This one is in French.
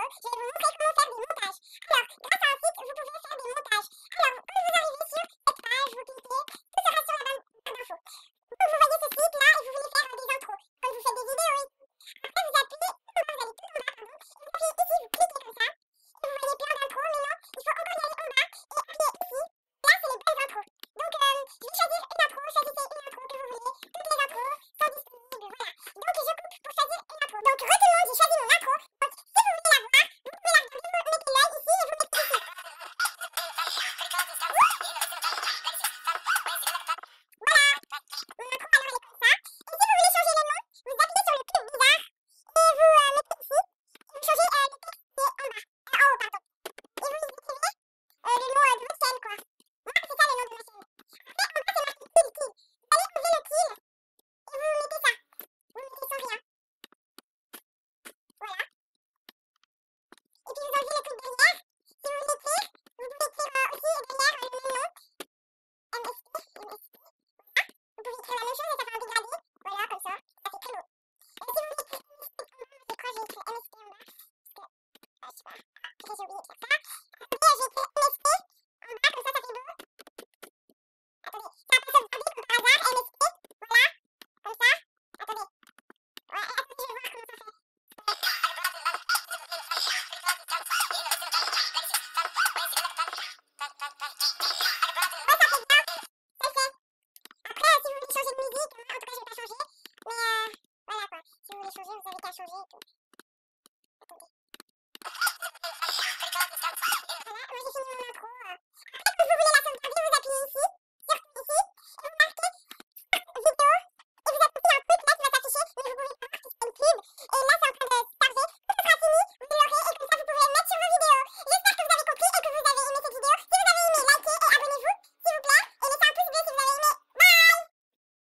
je vais vous montrer comment faire des montages. Alors, grâce à un site, vous pouvez faire des montages. Alors, quand vous arrivez sur cette page, vous cliquez, tout sera sur la barre d'infos. Donc, vous voyez ce site-là et vous voulez faire des intros. Quand vous faites des vidéos, oui. Après, vous appuyez tout en bas, vous allez tout en bas, pardon. Et vous appuyez ici, vous cliquez comme ça. Et vous voyez plein d'intros, mais non, il faut encore y aller en bas et appuyer ici. Là, c'est les bonnes intros. Donc, je vais choisir une intro, choisissez une intro que vous voulez. Toutes les intros sont disponibles, voilà. Donc, je coupe pour choisir une intro. Donc, retenons, j'ai choisi mon intro. Donc, si vous voulez la voir, vous pouvez la regarder, vous mettez l'œil ici et vous mettez ici. Voilà, mon intro, alors, elle est comme ça. Et si vous voulez changer le nom, vous appuyez sur le plus bizarre et vous mettez ici. Et vous changez le texte qui est en bas. En haut, pardon. Et vous écrivez le nom de votre chaîne, quoi. Moi, c'est ça le nom de ma chaîne. Après, en bas, c'est marqué kill, kill. Vous allez enlever le kill et vous mettez ça. Vous mettez sans rien. Voilà. Et puis vous enlevez le truc derrière. Si vous voulez écrire, vous pouvez écrire aussi derrière le même nom. MST, MST. Voilà. Vous pouvez écrire la même chose et ça fait un dégradé. Voilà, comme ça. Ça fait très beau. Et si vous voulez écrire MST en bas, je crois que j'ai écrit MST en bas. Parce que, je sais pas. Après, j'ai oublié d'écrire ça. Après, j'ai écrit MST en bas, comme ça fait beau. Attendez, ça va pas sauvegarder comme par hasard. MST. Voilà. Comme ça. Attendez. Ouais, attendez, je vais voir comment ça fait. Après, si vous voulez changer de musique, moi, en tout cas, je vais pas changer. Mais voilà quoi. Si vous voulez changer, vous avez qu'à changer et tout. Attendez. Voilà, moi j'ai fini mon intro. Après, quand vous voulez la sauvegarder, vous appuyez ici.